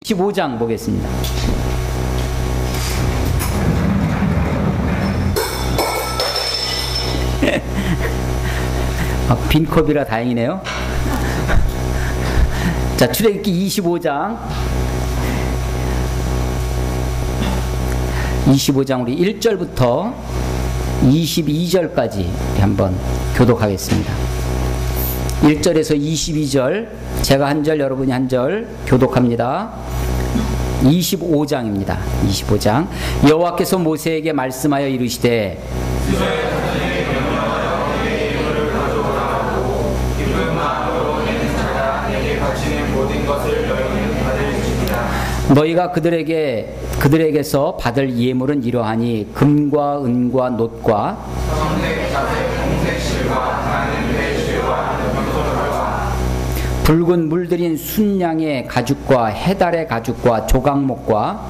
25장 보겠습니다. 빈컵이라 다행이네요. 자, 출애굽기 25장 우리 1절부터 22절까지 한번 교독하겠습니다. 1절에서 22절, 제가 한 절, 여러분이 한 절 교독합니다. 25장입니다. 25장. 여호와께서 모세에게 말씀하여 이르시되 너희가 그들에게서 받을 예물은 이러하니 금과 은과 놋과 붉은 물들인 순양의 가죽과 해달의 가죽과 조각목과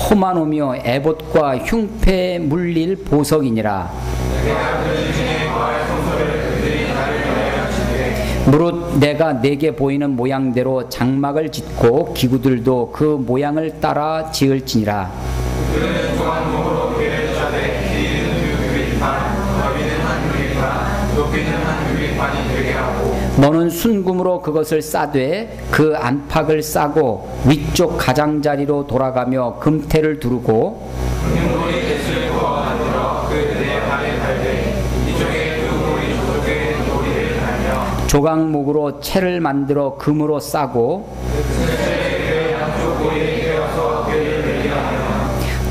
호마노며 에봇과 흉패 물릴 보석이니라. 무릇 내가 내게 보이는 모양대로 장막을 짓고 기구들도 그 모양을 따라 지을지니라. 너는 순금으로 그것을 싸되 그 안팎을 싸고 위쪽 가장자리로 돌아가며 금태를 두르고 조각목으로 채를 만들어 금으로 싸고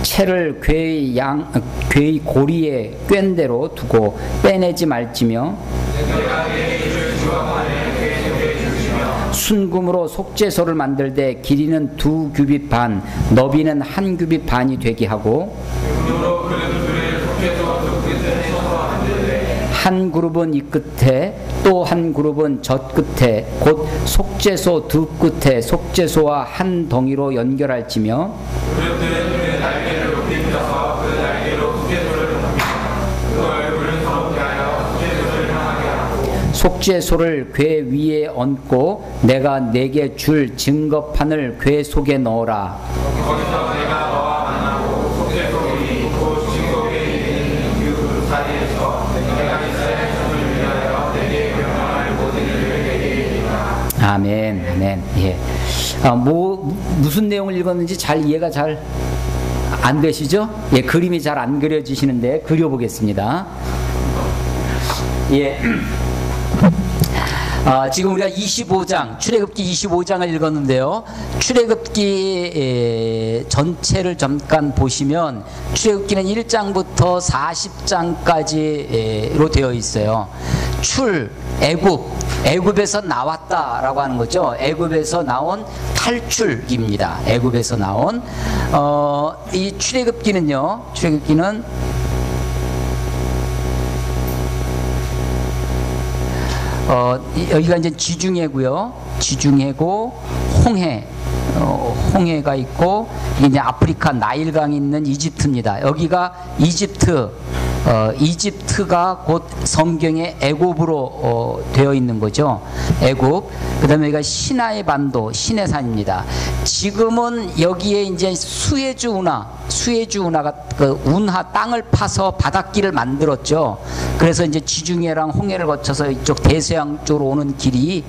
채를 궤의 고리에 꿰인 대로 두고 빼내지 말지며 순금으로 속죄소를 만들되 길이는 2규빗 반, 너비는 1규빗 반이 되게 하고 한 그룹은 이 끝에 또 한 그룹은 저 끝에 곧 속죄소 두 끝에 속죄소와 한 덩이로 연결할지며 속죄소를 궤 위에 얹고 내가 내게 줄 증거판을 궤 속에 넣어라. 아멘, 아멘. 예. 무슨 내용을 읽었는지 잘 이해가 잘 안 되시죠? 예, 그림이 잘 안 그려지시는데 그려보겠습니다. 예. 지금 우리가 25장, 출애굽기 25장을 읽었는데요. 출애굽기 전체를 잠깐 보시면 출애굽기는 1장부터 40장까지로 되어 있어요. 애굽에서 나왔다라고 하는 거죠. 애굽에서 나온 탈출입니다. 애굽에서 나온 이 출애굽기는 여기가 이제 지중해고요. 지중해고 홍해가 있고 이제 아프리카 나일강이 있는 이집트입니다. 여기가 이집트가 곧 성경의 애굽으로 되어 있는 거죠. 애굽. 그다음에 여기가 시나이 반도, 시내산입니다. 지금은 여기에 이제 수에즈 운하가 그 운하 땅을 파서 바닷길을 만들었죠. 그래서 이제 지중해랑 홍해를 거쳐서 이쪽 대서양 쪽으로 오는 길이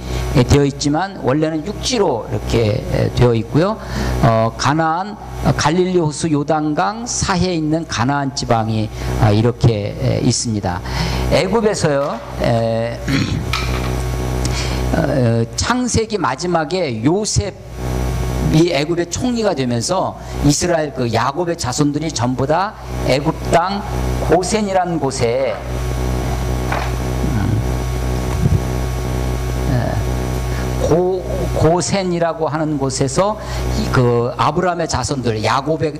되어 있지만 원래는 육지로 이렇게 되어 있고요. 가나안, 갈릴리 호수 요단강 사해에 있는 가나안 지방이 이렇게 있습니다. 애굽에서요. 창세기 마지막에 요셉이 애굽의 총리가 되면서 이스라엘 그 야곱의 자손들이 전부 다 애굽 땅 고센이라는 곳에 고센이라고 하는 곳에서 그 아브라함의 자손들, 야곱의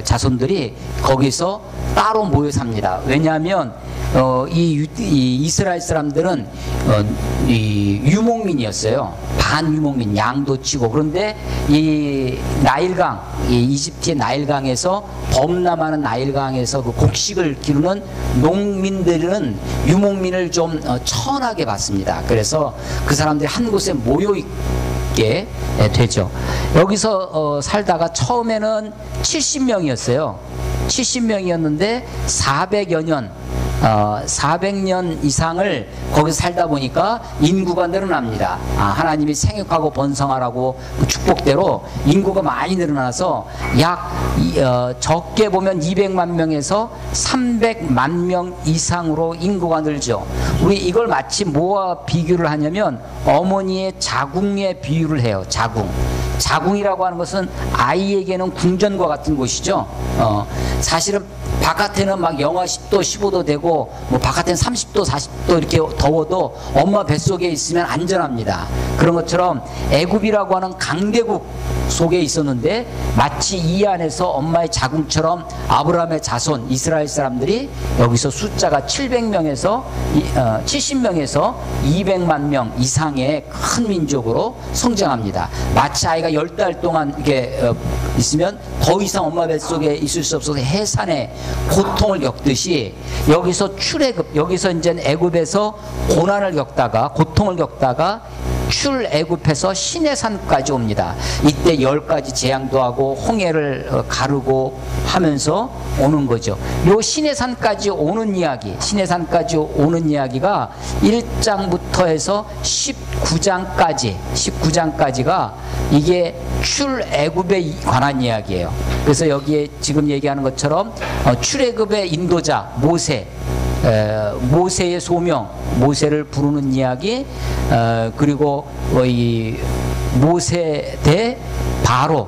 자손들이 거기서 따로 모여 삽니다. 왜냐하면 이 이스라엘 사람들은 이 유목민이었어요. 반유목민, 양도 치고. 그런데 이 나일강, 이 이집트의 나일강에서 범람하는 나일강에서 그 곡식을 기르는 농민들은 유목민을 좀 천하게 봤습니다. 그래서 그 사람들이 한 곳에 모여 있게 되죠. 여기서 살다가 처음에는 70명이었어요. 70명이었는데 400여 년 400년 이상을 거기서 살다 보니까 인구가 늘어납니다. 하나님이 생육하고 번성하라고 그 축복대로 인구가 많이 늘어나서 약 적게 보면 200만 명에서 300만 명 이상으로 인구가 늘죠. 우리 이걸 마치 뭐와 비교를 하냐면 어머니의 자궁에 비유를 해요. 자궁이라고 하는 것은 아이에게는 궁전과 같은 곳이죠. 사실은 바깥에는 막 영하 10도, 15도 되고 뭐 바깥에는 30도, 40도 이렇게 더워도 엄마 뱃속에 있으면 안전합니다. 그런 것처럼 애굽이라고 하는 강대국 속에 있었는데 마치 이 안에서 엄마의 자궁처럼 아브라함의 자손 이스라엘 사람들이 여기서 숫자가 70명에서 200만 명 이상의 큰 민족으로 성장합니다. 마치 아이가 10달 동안 이렇게 있으면 더 이상 엄마 뱃속에 있을 수 없어서 해산의 고통을 겪듯이 여기서 출애굽, 여기서 이제 애굽에서 고난을 겪다가 고통을 겪다가 출애굽해서 시내산까지 옵니다. 이때 10가지 재앙도 하고 홍해를 가르고 하면서 오는 거죠. 요 시내산까지 오는 이야기가 1장부터 해서 19장까지가 이게 출애굽에 관한 이야기예요. 그래서 여기에 지금 얘기하는 것처럼 출애굽의 인도자 모세의 소명, 모세를 부르는 이야기, 그리고 이 모세 대 바로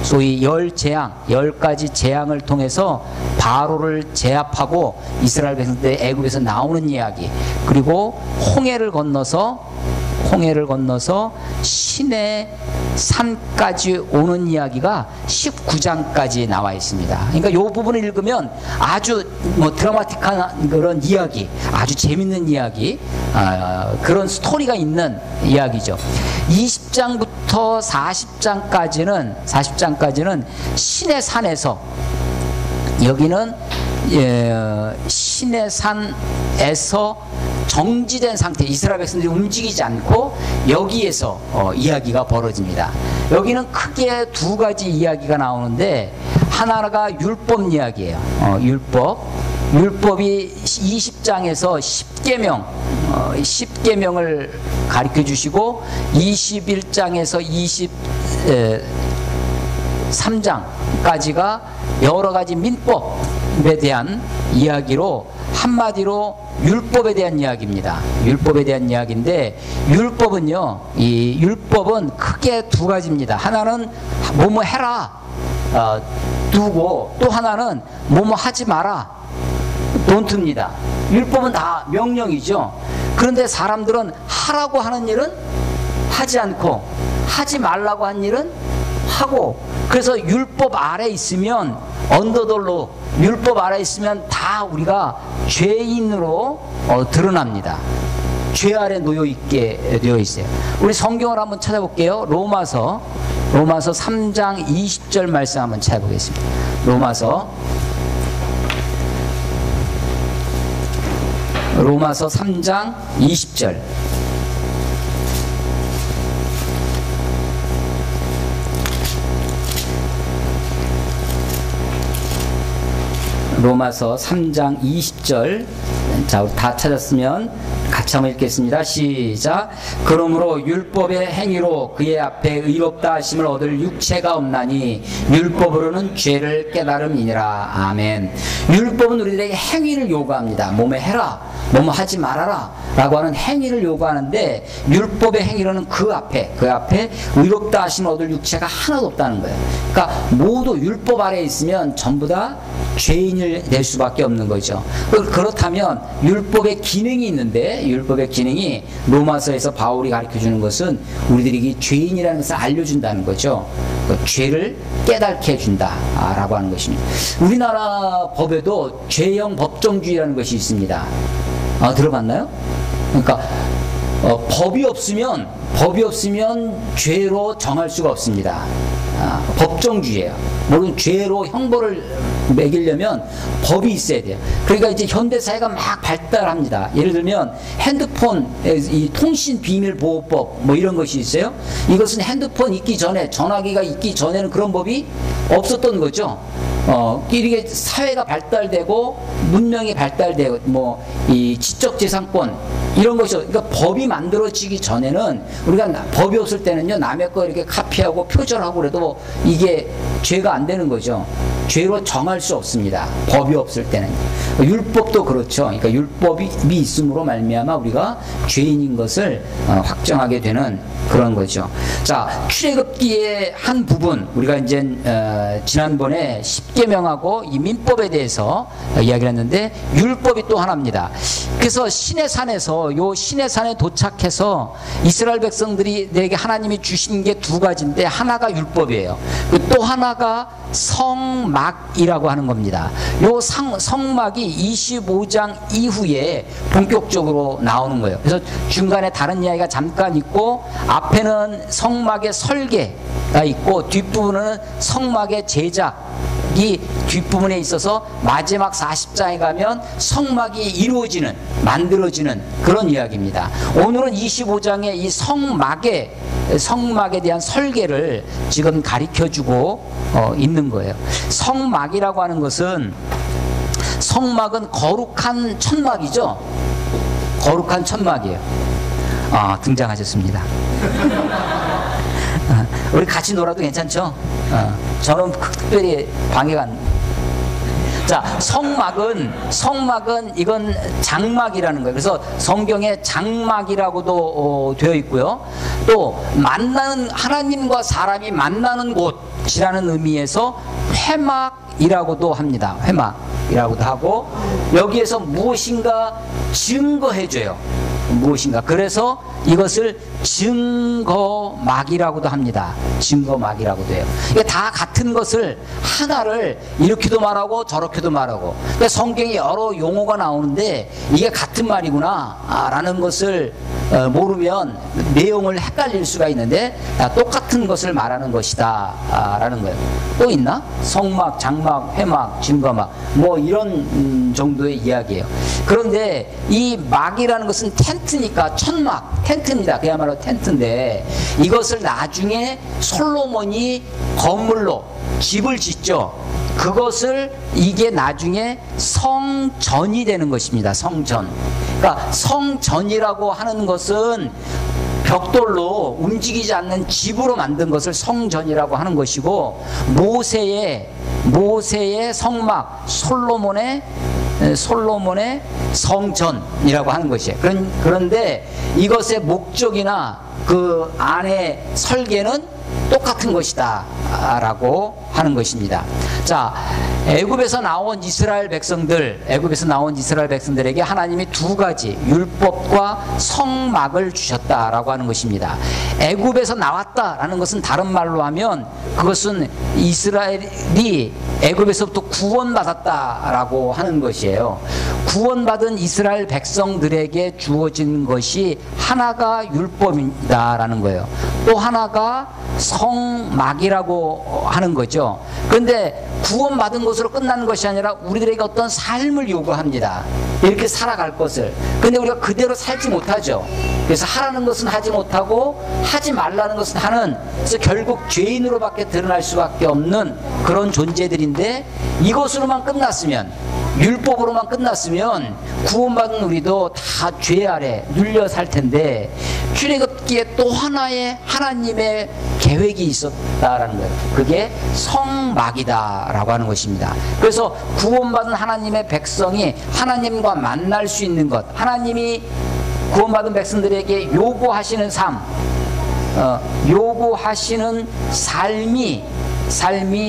소위 10가지 재앙을 통해서 바로를 제압하고 이스라엘 백성들 애굽에서 나오는 이야기, 그리고 홍해를 건너서 시내 산까지 오는 이야기가 19장까지 나와 있습니다. 그러니까 이 부분을 읽으면 아주 드라마틱한 그런 이야기, 아주 재밌는 이야기, 그런 스토리가 있는 이야기죠. 20장부터 40장까지는 시내 산에서, 여기는 시내 산에서 정지된 상태, 이스라엘 백성들이 움직이지 않고 여기에서 이야기가 벌어집니다. 여기는 크게 2가지 이야기가 나오는데, 하나가 율법 이야기예요. 율법이 20장에서 10계명을 가르쳐 주시고 21장에서 23장까지가 여러 가지 민법에 대한 이야기로, 한마디로 율법에 대한 이야기입니다. 율법에 대한 이야기인데, 율법은 크게 2가지입니다. 하나는 뭐뭐 해라 두고, 또 하나는 뭐뭐 하지 마라 don't입니다. 율법은 다 명령이죠. 그런데 사람들은 하라고 하는 일은 하지 않고 하지 말라고 하는 일은 하고, 그래서 율법 아래 있으면 언더돌로, 율법 아래 있으면 다 우리가 죄인으로 드러납니다. 죄 아래 놓여 있게 되어 있어요. 우리 성경을 한번 찾아볼게요. 로마서 3장 20절 말씀 한번 찾아보겠습니다. 로마서 3장 20절. 로마서 3장 20절. 자, 우리 다 찾았으면 같이 한번 읽겠습니다. 시작. 그러므로 율법의 행위로 그의 앞에 의롭다 하심을 얻을 육체가 없나니 율법으로는 죄를 깨달음이니라. 아멘. 율법은 우리들에게 행위를 요구합니다. 뭐뭐 해라, 뭐뭐 하지 말아라 라고 하는 행위를 요구하는데, 율법의 행위로는 그 앞에 의롭다 하심을 얻을 육체가 하나도 없다는 거예요. 그러니까 모두 율법 아래에 있으면 전부 다 죄인을 낼 수밖에 없는 거죠. 그렇다면 율법의 기능이 있는데, 율법의 기능이 로마서에서 바울이 가르쳐주는 것은 우리들에게 죄인이라는 것을 알려준다는 거죠. 그 죄를 깨닫게 해준다라고 하는 것입니다. 우리나라 법에도 죄형 법정주의라는 것이 있습니다. 들어봤나요? 그러니까 법이 없으면 죄로 정할 수가 없습니다. 법정주의예요. 물론 죄로 형벌을 매기려면 법이 있어야 돼요. 그러니까 이제 현대사회가 막 발달합니다. 예를 들면 핸드폰, 이 통신비밀보호법 뭐 이런 것이 있어요. 이것은 핸드폰 있기 전에, 전화기가 있기 전에는 그런 법이 없었던 거죠. 이게 사회가 발달되고 문명이 발달되고 뭐 이 지적재산권 이런 것이죠. 그러니까 법이 만들어지기 전에는, 우리가 법이 없을 때는요, 남의 거 이렇게 카피하고 표절하고 그래도 이게 죄가 안 되는 거죠. 죄로 정할 수 없습니다. 법이 없을 때는. 율법도 그렇죠. 그러니까 율법이 있음으로 말미암아 우리가 죄인인 것을 확정하게 되는 그런 거죠. 자, 출애굽기의 한 부분, 우리가 이제 지난번에 십계명하고 이 민법에 대해서 이야기를 했는데, 율법이 또 하나입니다. 그래서 시내산에서, 요 시내산에 도착해서 이스라엘 백성들이 내게 하나님이 주신 게 두 가지인데, 하나가 율법이에요. 또 하나가 성막이라고 하는 겁니다. 요 성막이 25장 이후에 본격적으로 나오는 거예요. 그래서 중간에 다른 이야기가 잠깐 있고, 앞에는 성막의 설계가 있고, 뒷부분은 성막의 제작이 뒷부분에 있어서 마지막 40장에 가면 성막이 이루어지는, 만들어지는 그런 이야기입니다. 오늘은 25장의 이 성막에 대한 설계를 지금 가르쳐주고 있는 거예요. 성막이라고 하는 것은, 성막은 거룩한 천막이죠. 거룩한 천막이에요. 등장하셨습니다. 우리 같이 놀아도 괜찮죠? 저는 특별히 방해가 안. 자, 성막은 이건 장막이라는 거예요. 그래서 성경에 장막이라고도 되어 있고요. 또 만나는, 하나님과 사람이 만나는 곳이라는 의미에서 회막이라고도 합니다. 회막이라고도 하고, 여기에서 무엇인가 증거해줘요. 무엇인가. 그래서 이것을 증거막이라고도 합니다. 증거막이라고도 해요. 이게 다 같은 것을, 하나를 이렇게도 말하고 저렇게도 말하고, 그러니까 성경에 여러 용어가 나오는데 이게 같은 말이구나 라는 것을 모르면 내용을 헷갈릴 수가 있는데, 똑같은 것을 말하는 것이다 라는 거예요. 또 있나? 성막, 장막, 회막, 증거막, 뭐 이런 정도의 이야기예요. 그런데 이 막이라는 것은 텐트니까, 천막, 텐트입니다. 그야말로 텐트인데, 이것을 나중에 솔로몬이 건물로 집을 짓죠. 그것을, 이게 나중에 성전이 되는 것입니다. 성전. 그러니까 성전이라고 하는 것은 벽돌로 움직이지 않는 집으로 만든 것을 성전이라고 하는 것이고, 모세의 성막, 솔로몬의 성전이라고 하는 것이에요. 그런데 이것의 목적이나 그 안의 설계는 똑같은 것이다 라고 하는 것입니다. 자, 애굽에서 나온 이스라엘 백성들에게 하나님이 두 가지 율법과 성막을 주셨다라고 하는 것입니다. 애굽에서 나왔다라는 것은, 다른 말로 하면 그것은 이스라엘이 애굽에서부터 구원받았다라고 하는 것이에요. 구원받은 이스라엘 백성들에게 주어진 것이 하나가 율법이다라는 거예요. 또 하나가 성막이라고 하는 거죠. 그런데 구원받은 것으로 끝나는 것이 아니라 우리들에게 어떤 삶을 요구합니다. 이렇게 살아갈 것을. 근데 우리가 그대로 살지 못하죠. 그래서 하라는 것은 하지 못하고 하지 말라는 것은 하는, 그래서 결국 죄인으로밖에 드러날 수밖에 없는 그런 존재들인데, 이것으로만 끝났으면, 율법으로만 끝났으면 구원받은 우리도 다 죄 아래 눌려 살 텐데, 출애굽기에 또 하나의 하나님의 계획이 있었다라는 거예요. 그게 성막이다라고 하는 것입니다. 그래서 구원받은 하나님의 백성이 하나님과 만날 수 있는 것, 하나님이 구원받은 백성들에게 요구하시는 요구하시는 삶이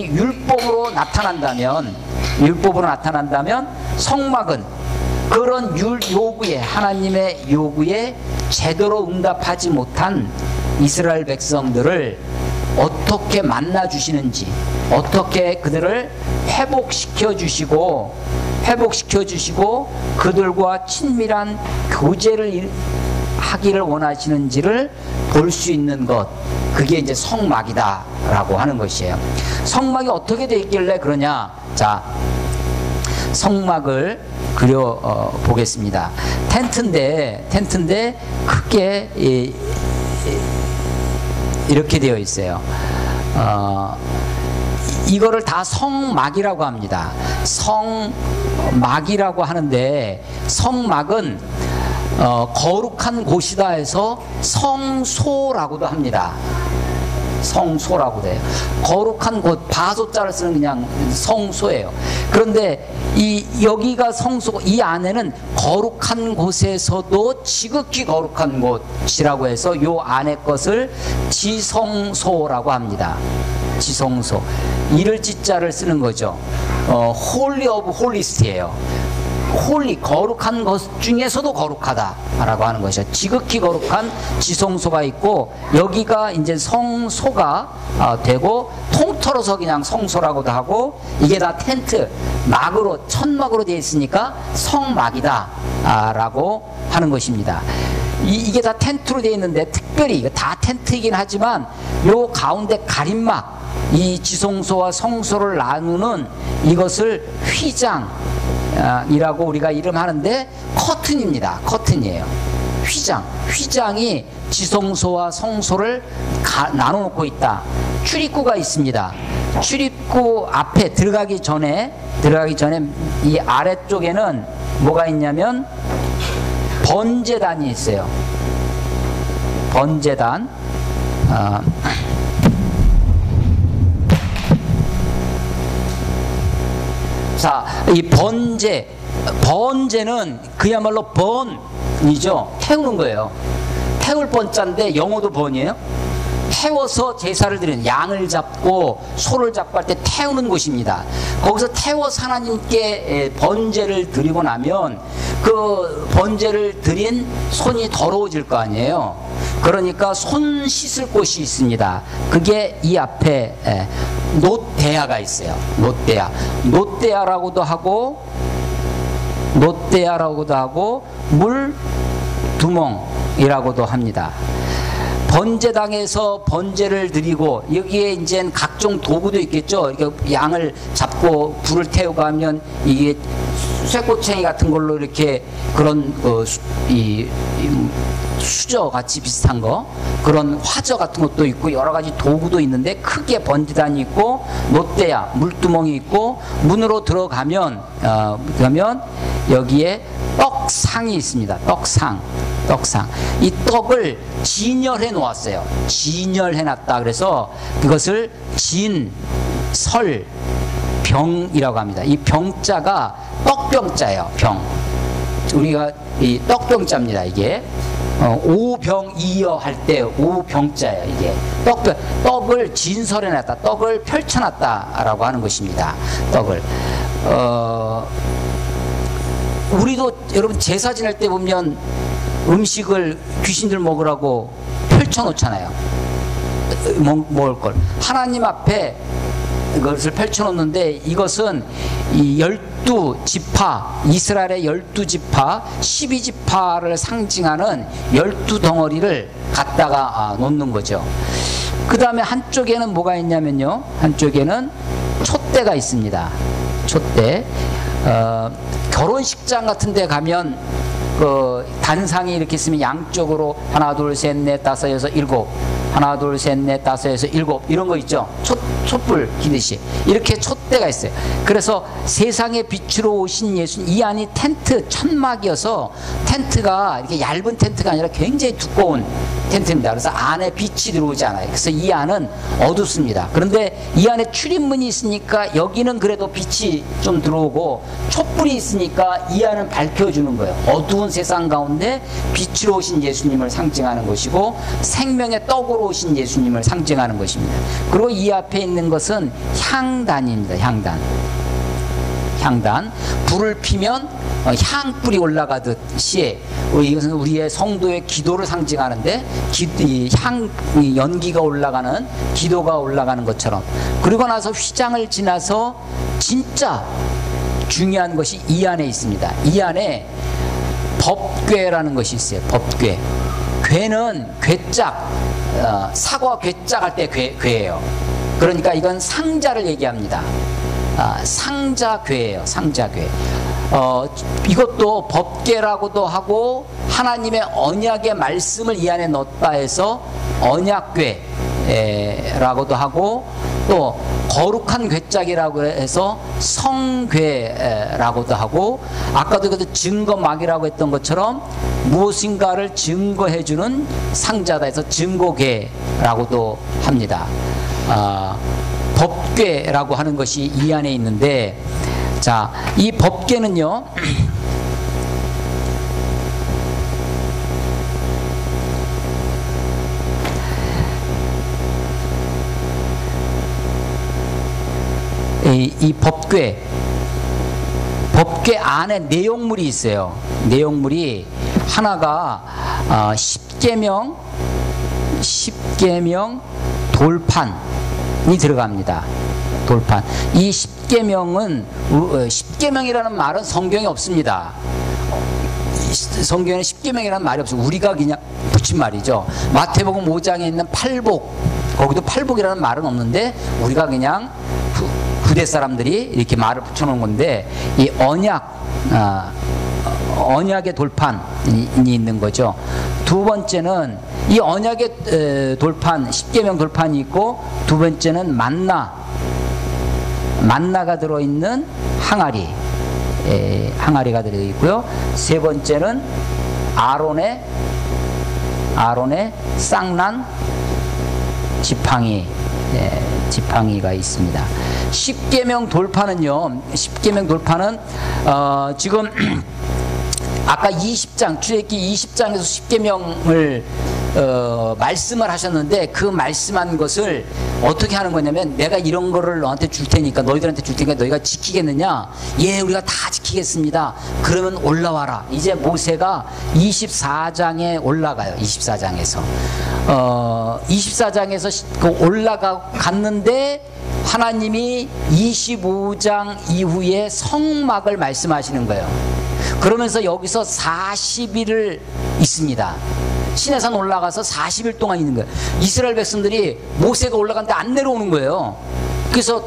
율법으로 나타난다면, 성막은 그런 요구에, 하나님의 요구에 제대로 응답하지 못한 이스라엘 백성들을 어떻게 만나 주시는지, 어떻게 그들을 회복시켜 주시고 그들과 친밀한 교제를 하기를 원하시는지를 볼 수 있는 것, 그게 이제 성막이다 라고 하는 것이에요. 성막이 어떻게 되어 있길래 그러냐. 자, 성막을 그려 보겠습니다. 텐트인데 크게 이렇게 되어 있어요. 이거를 다 성막이라고 합니다. 성막이라고 하는데, 성막은 거룩한 곳이다 해서 성소라고도 합니다. 성소라고 돼요. 거룩한 곳, 바소자를 쓰는 그냥 성소예요. 그런데 여기가 성소, 이 안에는 거룩한 곳에서도 지극히 거룩한 곳이라고 해서 요 안에 것을 지성소라고 합니다. 지성소. 이를 지자를 쓰는 거죠. Holy of Holiest예요. 홀리, 거룩한 것 중에서도 거룩하다라고 하는 것이죠. 지극히 거룩한 지성소가 있고, 여기가 이제 성소가 되고, 통틀어서 그냥 성소라고도 하고, 이게 다 텐트, 막으로, 천막으로 되어 있으니까 성막이다 라고 하는 것입니다. 이게 다 텐트로 되어 있는데, 특별히 다 텐트이긴 하지만 요 가운데 가림막, 이 지성소와 성소를 나누는 이것을 휘장이라고 우리가 이름하는데, 커튼입니다. 커튼이에요. 휘장이 지성소와 성소를 나눠 놓고 있다. 출입구가 있습니다. 출입구 앞에 들어가기 전에 이 아래쪽에는 뭐가 있냐면 번제단이 있어요. 번제단. 자, 이 번제는 그야말로 번이죠. 태우는 거예요. 태울 번자인데 영어도 번이에요. 태워서 제사를 드리는, 양을 잡고 소를 잡고 할 때 태우는 곳입니다. 거기서 태워서 하나님께 번제를 드리고 나면 그 번제를 드린 손이 더러워질 거 아니에요. 그러니까 손 씻을 곳이 있습니다. 그게 이 앞에 놋대야가 있어요. 놋대야라고도 하고 물두멍이라고도 합니다. 번제당에서 번제를 드리고, 여기에 이제 각종 도구도 있겠죠. 이렇게 양을 잡고 불을 태우고 하면 이게 쇠꼬챙이 같은 걸로 이렇게 그런 수저 같이 비슷한 거, 그런 화저 같은 것도 있고 여러 가지 도구도 있는데, 크게 번제단이 있고 놋대야, 물두멍이 있고, 문으로 들어가면 여기에 떡상이 있습니다. 떡상. 이 떡을 진열해 놓았어요. 진열해 놨다. 그래서 그것을 병이라고 합니다. 이 병자가 떡병자예요. 병. 우리가 이 떡병자입니다. 이게 오병이어 할 때 오병자예요. 이게 떡을 진설해 놨다. 떡을 펼쳐 놨다라고 하는 것입니다. 떡을 우리도 여러분 제사 지낼 때 보면 음식을 귀신들 먹으라고 펼쳐 놓잖아요. 먹을 걸 하나님 앞에 이것을 펼쳐 놓는데, 이것은 이 12지파, 이스라엘의 12지파, 12지파를 상징하는 12덩어리를 갖다가 놓는 거죠. 그 다음에 한쪽에는 뭐가 있냐면요, 한쪽에는 촛대가 있습니다. 촛대. 결혼식장 같은 데 가면 그 단상이 이렇게 있으면 양쪽으로 하나 둘 셋 넷 다섯 여섯 일곱, 하나 둘 셋 넷 다섯 여섯 일곱, 이런 거 있죠. 촛불 기듯이 이렇게 촛대가 있어요. 그래서 세상의 빛으로 오신 예수님, 이 안이 텐트, 천막이어서 텐트가 이렇게 얇은 텐트가 아니라 굉장히 두꺼운 텐트입니다. 그래서 안에 빛이 들어오지 않아요. 그래서 이 안은 어둡습니다. 그런데 이 안에 출입문이 있으니까 여기는 그래도 빛이 좀 들어오고, 촛불이 있으니까 이 안은 밝혀주는 거예요. 어두운 세상 가운데 빛으로 오신 예수님을 상징하는 것이고, 생명의 떡으로 오신 예수님을 상징하는 것입니다. 그리고 이 앞에 있는 것은 향단입니다. 향단. 불을 피면 향불이 올라가듯이 이것은 우리의 성도의 기도를 상징하는데 이 연기가 올라가는, 기도가 올라가는 것처럼. 그리고 나서 휘장을 지나서 진짜 중요한 것이 이 안에 있습니다. 이 안에 법궤라는 것이 있어요. 법궤. 궤는 괴짝, 사과 괴짝 할 때 궤예요. 그러니까 이건 상자를 얘기합니다. 상자궤예요. 상자궤. 이것도 법궤라고도 하고 하나님의 언약의 말씀을 이 안에 넣었다 해서 언약궤라고도 하고, 또 거룩한 괴짝이라고 해서 성궤라고도 하고, 아까도 그것도 증거막이라고 했던 것처럼 무엇인가를 증거해주는 상자다 해서 증거궤라고도 합니다. 법궤라고 하는 것이 이 안에 있는데, 자, 이 법궤는요, 이 법궤 안에 내용물이 있어요. 내용물이 하나가 십계명 돌판이 들어갑니다. 돌판. 이 십계명은, 십계명이라는 말은 성경에 없습니다. 성경에는 십계명이라는 말이 없어요. 우리가 그냥 붙인 말이죠. 마태복음 5장에 있는 팔복, 거기도 팔복이라는 말은 없는데 우리가 그냥 후대 사람들이 이렇게 말을 붙여놓은 건데, 이 언약의 돌판이 있는 거죠. 두 번째는 이 언약의 돌판, 십계명 돌판이 있고, 두 번째는 만나가 들어있는 항아리가 들어있고요. 세 번째는 아론의 쌍난 지팡이가 있습니다. 십계명 돌판은요, 지금 아까 20장, 출애굽기 20장에서 십계명을 말씀을 하셨는데, 그 말씀한 것을 어떻게 하는 거냐면, 내가 이런 거를 너한테 줄 테니까, 너희들한테 줄 테니까 너희가 지키겠느냐? 예, 우리가 다 지키겠습니다. 그러면 올라와라. 이제 모세가 24장에 올라가요. 24장에서 24장에서 올라갔는데 하나님이 25장 이후에 성막을 말씀하시는 거예요. 그러면서 여기서 40일을 있습니다. 시내산 올라가서 40일 동안 있는 거예요. 이스라엘 백성들이 모세가 올라갔는데 안 내려오는 거예요. 그래서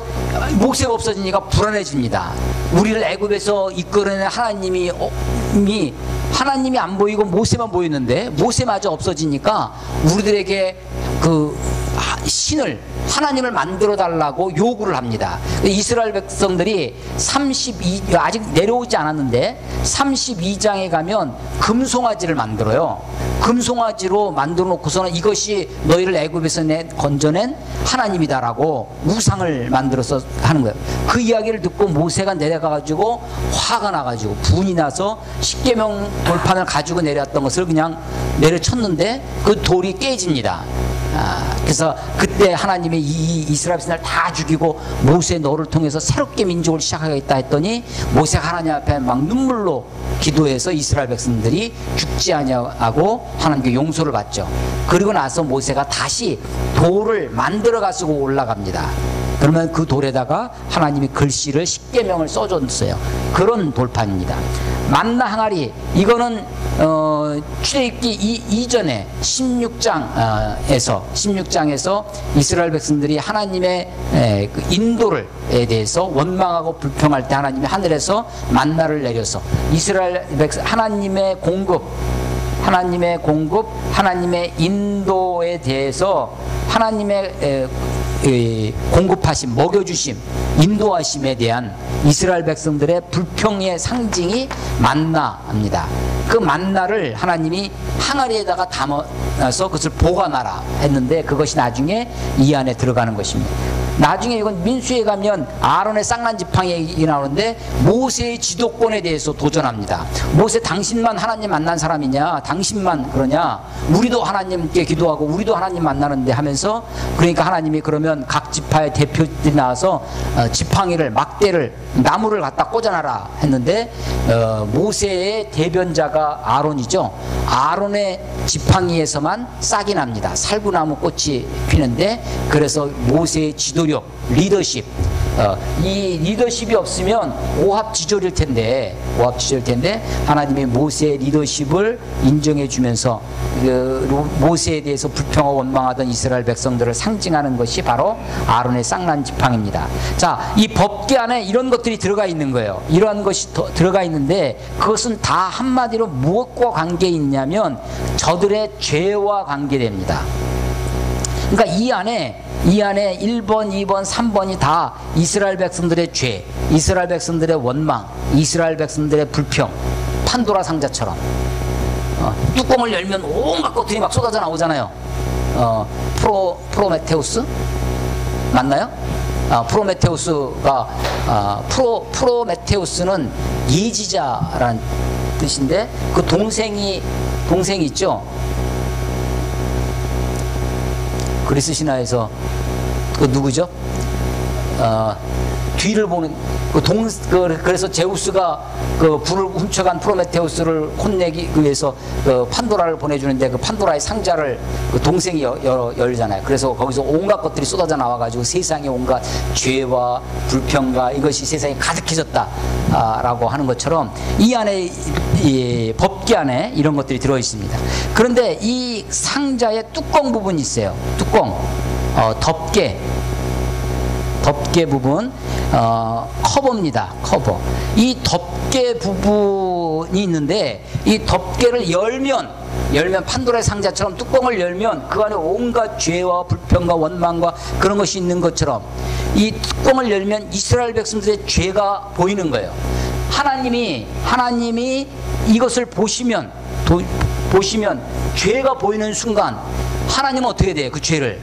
모세가 없어지니까 불안해집니다. 우리를 애굽에서 이끌어낸 하나님이 안 보이고 모세만 보이는데, 모세마저 없어지니까 우리들에게 그 신을, 하나님을 만들어 달라고 요구를 합니다. 이스라엘 백성들이 아직 내려오지 않았는데 32장에 가면 금송아지를 만들어요. 금송아지로 만들어 놓고서는 이것이 너희를 애굽에서 건져낸 하나님이다라고 우상을 만들어서 하는 거예요. 그 이야기를 듣고 모세가 내려가가지고 화가 나가지고 분이 나서 십계명 돌판을 가지고 내려왔던 것을 그냥 내려쳤는데 그 돌이 깨집니다. 그래서 그때 하나님이 이 이스라엘 백성을 다 죽이고 모세 너를 통해서 새롭게 민족을 시작하겠다 했더니 모세가 하나님 앞에 막 눈물로 기도해서 이스라엘 백성들이 죽지 아니하고 하나님께 용서를 받죠. 그리고 나서 모세가 다시 돌을 만들어 가지고 올라갑니다. 그러면 그 돌에다가 하나님이 글씨를 십계명을 써줬어요. 그런 돌판입니다. 만나 항아리, 이거는 출애굽기 이전에 16장에서 이스라엘 백성들이 하나님의 그 인도를에 대해서 원망하고 불평할 때 하나님이 하늘에서 만나를 내려서 이스라엘 백성 하나님의 공급, 하나님의 인도에 대해서 하나님의 공급하심, 먹여주심, 인도하심에 대한 이스라엘 백성들의 불평의 상징이 만나입니다. 그 만나를 하나님이 항아리에다가 담아서 그것을 보관하라 했는데 그것이 나중에 이 안에 들어가는 것입니다. 나중에 이건 민수에 가면 아론의 쌍난 지팡이 나오는데 모세의 지도권에 대해서 도전합니다. 모세, 당신만 하나님 만난 사람이냐? 당신만 그러냐? 우리도 하나님께 기도하고 우리도 하나님 만나는데 하면서, 그러니까 하나님이 그러면 각 지파의 대표들이 나와서 지팡이를, 막대를, 나무를 갖다 꽂아놔라 했는데 모세의 대변자가 아론이죠. 아론의 지팡이에서만 싹이 납니다. 살구나무 꽃이 피는데, 그래서 모세의 지도력, 리더십, 이 리더십이 없으면 오합지졸일 텐데 하나님이 모세의 리더십을 인정해 주면서 모세에 대해서 불평하고 원망하던 이스라엘 백성들을 상징하는 것이 바로 아론의 쌍난 지팡이입니다. 자, 이 법궤 안에 이런 것들이 들어가 있는 거예요. 이러한 것이 들어가 있는데, 그것은 다 한마디로 무엇과 관계 있냐면 저들의 죄와 관계됩니다. 그러니까 이 안에 1번, 2번, 3번이 다 이스라엘 백성들의 죄, 이스라엘 백성들의 원망, 이스라엘 백성들의 불평, 판도라 상자처럼 뚜껑을 열면 온갖 것들이 막 쏟아져 나오잖아요. 프로메테우스 맞나요? 프로메테우스가 프로메테우스는 예지자라는 뜻인데, 그 동생이 있죠. 그리스 신화에서 그 누구죠? 뒤를 보는 그래서 제우스가 그 불을 훔쳐간 프로메테우스를 혼내기 위해서 그 판도라를 보내주는데, 그 판도라의 상자를 그 동생이 열잖아요. 그래서 거기서 온갖 것들이 쏟아져 나와가지고 세상에 온갖 죄와 불평과 이것이 세상에 가득해졌다라고 하는 것처럼 이 안에, 이 법궤 안에 이런 것들이 들어 있습니다. 그런데 이 상자의 뚜껑 부분이 있어요. 뚜껑, 덮개 부분, 커버입니다. 커버. 이 덮개 부분이 있는데, 이 덮개를 열면 판도라의 상자처럼 뚜껑을 열면 그 안에 온갖 죄와 불평과 원망과 그런 것이 있는 것처럼, 이 뚜껑을 열면 이스라엘 백성들의 죄가 보이는 거예요. 하나님이 이것을 보시면 죄가 보이는 순간 하나님은 어떻게 돼요? 그 죄를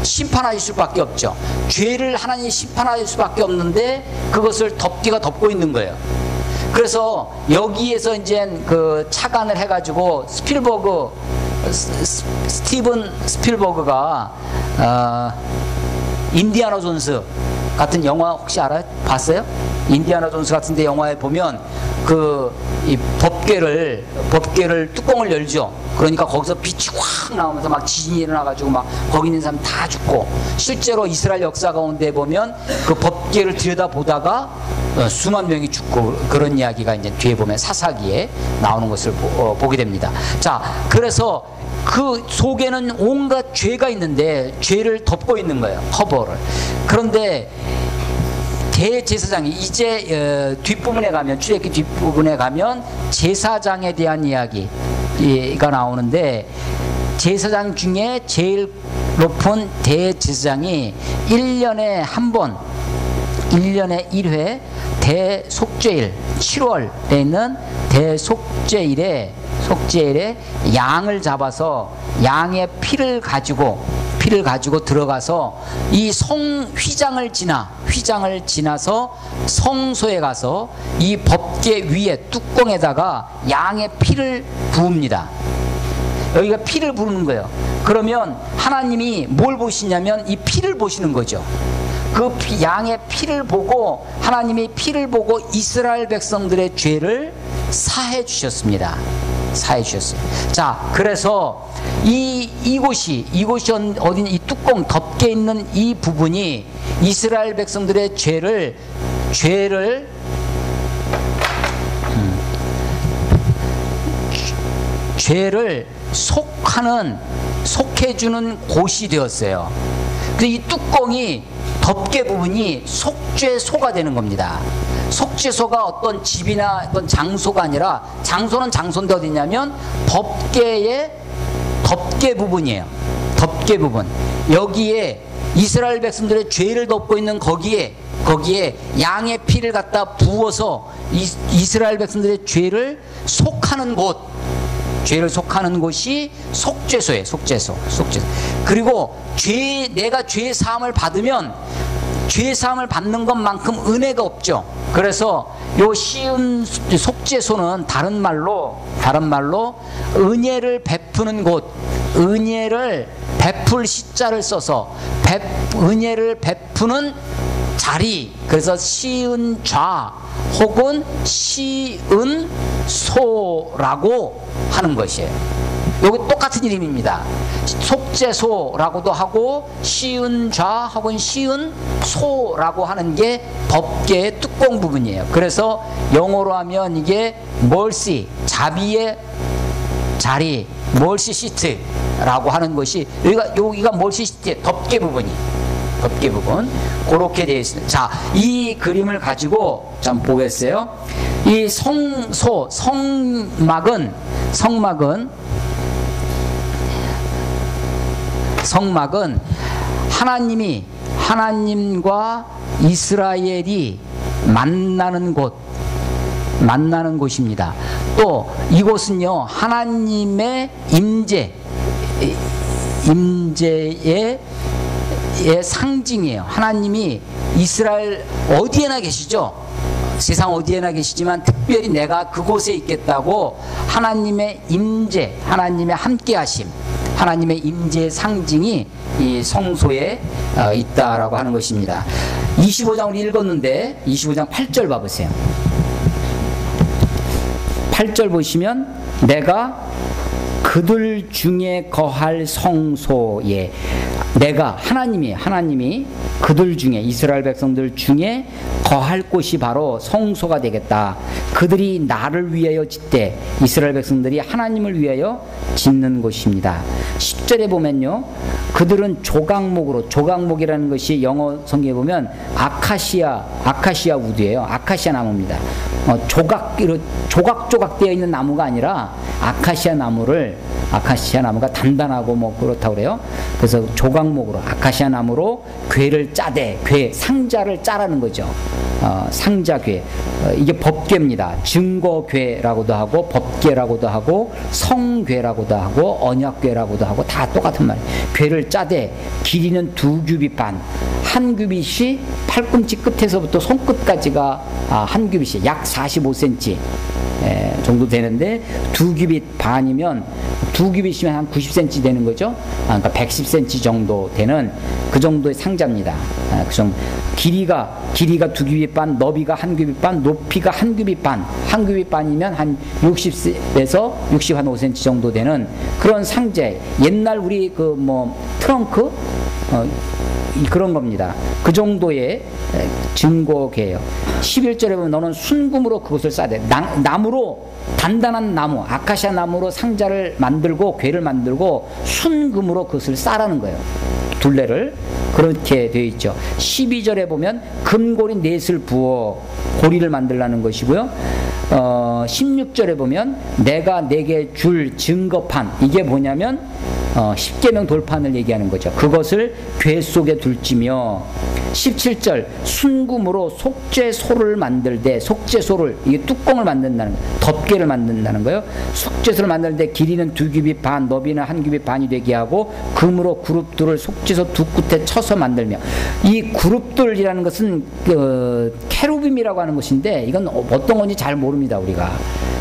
심판하실 수밖에 없죠. 죄를 하나님이 심판하실 수밖에 없는데, 그것을 덮개가 덮고 있는 거예요. 그래서 여기에서 이제 그 착안을 해가지고 스티븐 스필버그가 인디아나 존스 같은 영화 혹시 알아요? 봤어요? 인디아나 존스 같은데 영화에 보면 이 법궤를 뚜껑을 열죠. 그러니까 거기서 빛이 확 나오면서 막 지진이 일어나가지고 막 거기 있는 사람 다 죽고, 실제로 이스라엘 역사 가운데 보면 그 법궤를 들여다보다가 수만 명이 죽고, 그런 이야기가 이제 뒤에 보면 사사기에 나오는 것을 보게 됩니다. 자, 그래서 그 속에는 온갖 죄가 있는데 죄를 덮고 있는 거예요. 커버를. 그런데 대제사장이 이제 뒷부분에 가면, 출애굽기 뒷부분에 가면 제사장에 대한 이야기가 나오는데, 제사장 중에 제일 높은 대제사장이 1년에 한 번, 1년에 1회 대속죄일, 7월에 있는 대속죄일에 양을 잡아서 양의 피를 가지고 들어가서 이 휘장을 지나서 성소에 가서 이 법궤 위에 뚜껑에다가 양의 피를 부읍니다. 여기가 피를 부르는 거예요. 그러면 하나님이 뭘 보시냐면 이 피를 보시는 거죠. 그 양의 피를 보고, 하나님이 피를 보고 이스라엘 백성들의 죄를 사해 주셨습니다. 자, 그래서 이곳이 어디냐, 이 뚜껑 덮개 있는 이 부분이 이스라엘 백성들의 죄를 속해주는 곳이 되었어요. 근데 이 뚜껑이, 덮개 부분이 속죄소가 되는 겁니다. 속죄소가 어떤 집이나 어떤 장소가 아니라, 장소는 장소인데 어디냐면 법궤의 덮개 부분이에요. 덮개 부분. 여기에 이스라엘 백성들의 죄를 덮고 있는 거기에 양의 피를 갖다 부어서 이스라엘 백성들의 죄를 속하는 곳, 죄를 속하는 곳이 속죄소예요. 속죄소. 그리고 내가 죄 사함을 받으면 죄 사함을 받는 것만큼 은혜가 없죠. 그래서 요 시은 속죄소는 다른 말로 은혜를 베푸는 곳, 은혜를 베풀 시자를 써서 은혜를 베푸는 자리. 그래서 시은좌 혹은 시은소라고 하는 것이에요. 여기 똑같은 이름입니다. 속죄소라고도 하고 시은좌 혹은 시은소라고 하는 게 법계의 뚜껑 부분이에요. 그래서 영어로 하면 이게 mercy, 자비의 자리, mercy seat라고 하는 것이 여기가 mercy seat, 덮개 부분 그렇게 되어 있습니다. 자, 이 그림을 가지고 좀 보겠어요. 이 성막은 하나님과 이스라엘이 만나는 곳입니다. 또 이곳은요, 하나님의 임재의 상징이에요. 하나님이 이스라엘 어디에나 계시죠. 세상 어디에나 계시지만 특별히 내가 그곳에 있겠다고 하나님의 임재, 하나님의 함께하심, 하나님의 임재의 상징이 이 성소에 있다라고 하는 것입니다. 25장을 읽었는데 25장 8절 봐보세요. 8절 보시면 내가 그들 중에 거할 성소에, 내가 하나님이 그들 중에, 이스라엘 백성들 중에 거할 곳이 바로 성소가 되겠다. 그들이 나를 위하여 짓되, 이스라엘 백성들이 하나님을 위하여 짓는 곳입니다. 10절에 보면요, 그들은 조각목이라는 것이 영어 성경에 보면 아카시아 우드예요. 아카시아 나무입니다. 조각조각 되어 있는 나무가 아니라 아카시아 나무가 단단하고 뭐 그렇다고 그래요. 그래서 조각목으로, 아카시아 나무로 궤를 짜되, 상자를 짜라는 거죠. 상자궤. 이게 법궤입니다. 증거궤라고도 하고, 법궤라고도 하고, 성궤라고도 하고, 언약궤라고도 하고, 다 똑같은 말이에요. 궤를 짜되 길이는 2규빗 반, 한 규빗이 팔꿈치 끝에서부터 손끝까지가 한 규빗이 약 45cm 정도 되는데, 2규빗 반이면 2규빗이면 한 90cm 되는 거죠. 그러니까 110cm 정도 되는 그 정도의 상자입니다. 그 정도. 길이가 2규빗 반, 너비가 한 규빗 반, 높이가 한 규빗 반, 한 규빗 반이면 한 60에서 65cm 정도 되는 그런 상자에, 옛날 우리 트렁크 그런 겁니다. 그 정도의 증거계예요. 11절에 보면 너는 순금으로 그것을 싸대. 나무로, 단단한 나무, 아카시아 나무로 상자를 만들고 궤를 만들고 순금으로 그것을 싸라는 거예요. 둘레를. 그렇게 되어 있죠. 12절에 보면 금고리 넷을 부어 고리를 만들라는 것이고요. 16절에 보면 내가 내게 줄 증거판, 이게 뭐냐면 십계명 돌판을 얘기하는 거죠. 그것을 궤 속에 둘지며, 17절 순금으로 속죄소를 만들되, 속죄소를, 이게 뚜껑을 만든다는 거예요. 덮개를 만든다는 거예요. 속죄소를 만들때 길이는 2규빗 반, 너비는 한 규빗 반이 되게 하고, 금으로 그룹들을 속죄소 두 끝에 쳐서 만들며. 이 그룹들이라는 것은 케루빔이라고 하는 것인데, 이건 어떤 건지 잘 모릅니다. 우리가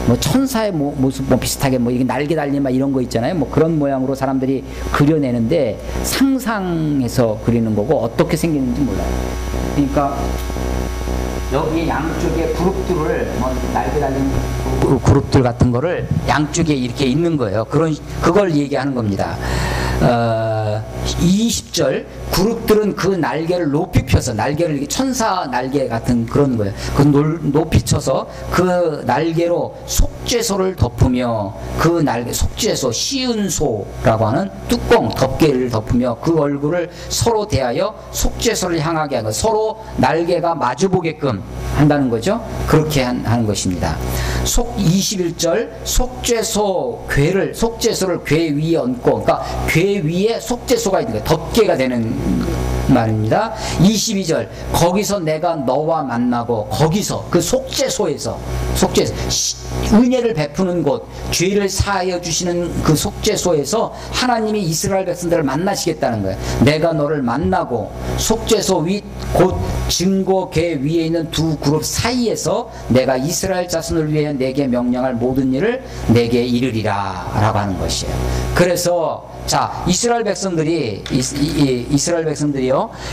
뭐 천사의 모습 비슷하게 이게 날개 달린 이런 거 있잖아요. 그런 모양으로 사람들이 그려내는데, 상상해서 그리는 거고 어떻게 생기는지 몰라요. 그러니까 여기 양쪽에 그룹들을 날개 달린 그룹들 같은 거를 양쪽에 이렇게 있는 거예요. 그걸 얘기하는 겁니다. 20절, 그룹들은 그 날개를 높이 펴서, 날개를 이렇게 천사 날개 같은 그런 거예요. 그 높이 쳐서 그 날개로 속죄소를 덮으며, 그 날개, 속죄소, 시은소라고 하는 뚜껑, 덮개를 덮으며 그 얼굴을 서로 대하여 속죄소를 향하게 하고, 서로 날개가 마주보게끔 한다는 거죠. 그렇게 하는 것입니다. 21절, 속죄소를 궤 위에 얹고, 그러니까 궤 위에 속죄소가 있는 거예요. 덮개가 되는 말입니다. 22절 거기서 내가 너와 만나고 거기서 그 속죄소에서 은혜를 베푸는 곳, 죄를 사하여 주시는 그 속죄소에서 하나님이 이스라엘 백성들을 만나시겠다는 거예요. 내가 너를 만나고 속죄소 윗 곧 증거궤 위에 있는 두 그룹 사이에서 내가 이스라엘 자손을 위해 내게 명령할 모든 일을 내게 이르리라 라고 하는 것이에요. 그래서 자, 이스라엘 백성들이요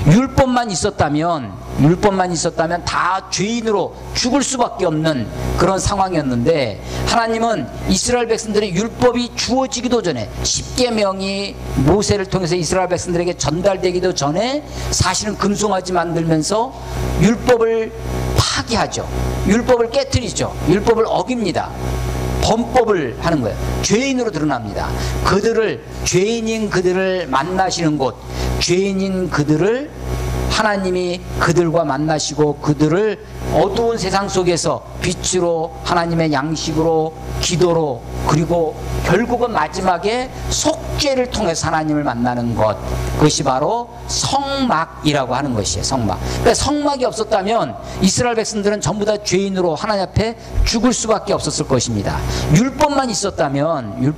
율법만 있었다면 다 죄인으로 죽을 수밖에 없는 그런 상황이었는데, 하나님은 이스라엘 백성들의 율법이 주어지기도 전에, 십계명이 모세를 통해서 이스라엘 백성들에게 전달되기도 전에 사실은 금송아지 만들면서 율법을 파기하죠. 율법을 깨뜨리죠. 율법을 어깁니다. 범법을 하는 거예요. 죄인으로 드러납니다. 죄인인 그들을 만나시는 곳, 죄인인 그들을 하나님이 그들과 만나시고 그들을 어두운 세상 속에서 빛으로, 하나님의 양식으로, 기도로, 그리고 결국은 마지막에 속죄를 통해서 하나님을 만나는 것, 그것이 바로 성막이라고 하는 것이에요. 성막. 그러니까 성막이 없었다면 이스라엘 백성들은 전부 다 죄인으로 하나님 앞에 죽을 수밖에 없었을 것입니다. 율법만 있었다면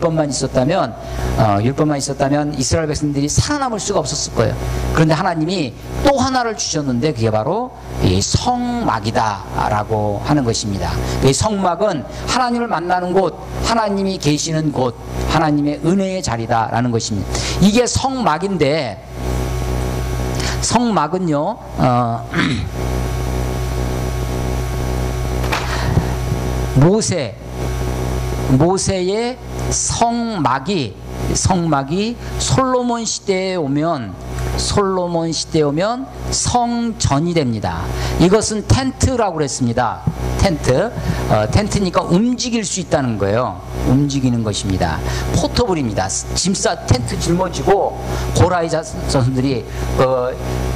이스라엘 백성들이 살아남을 수가 없었을 거예요. 그런데 하나님이 또 하나를 주셨는데 그게 바로 이 성막이다라고 하는 것입니다. 이 성막은 하나님을 만나는 곳, 하나님이 계시는 곳, 하나님의 은혜의 자리다라는 것입니다. 이게 성막인데, 성막은요 모세의 성막이 솔로몬 시대에 오면 성전이 됩니다. 이것은 텐트라고 그랬습니다. 텐트니까 움직일 수 있다는 거예요. 움직이는 것입니다. 포터블입니다. 텐트 짊어지고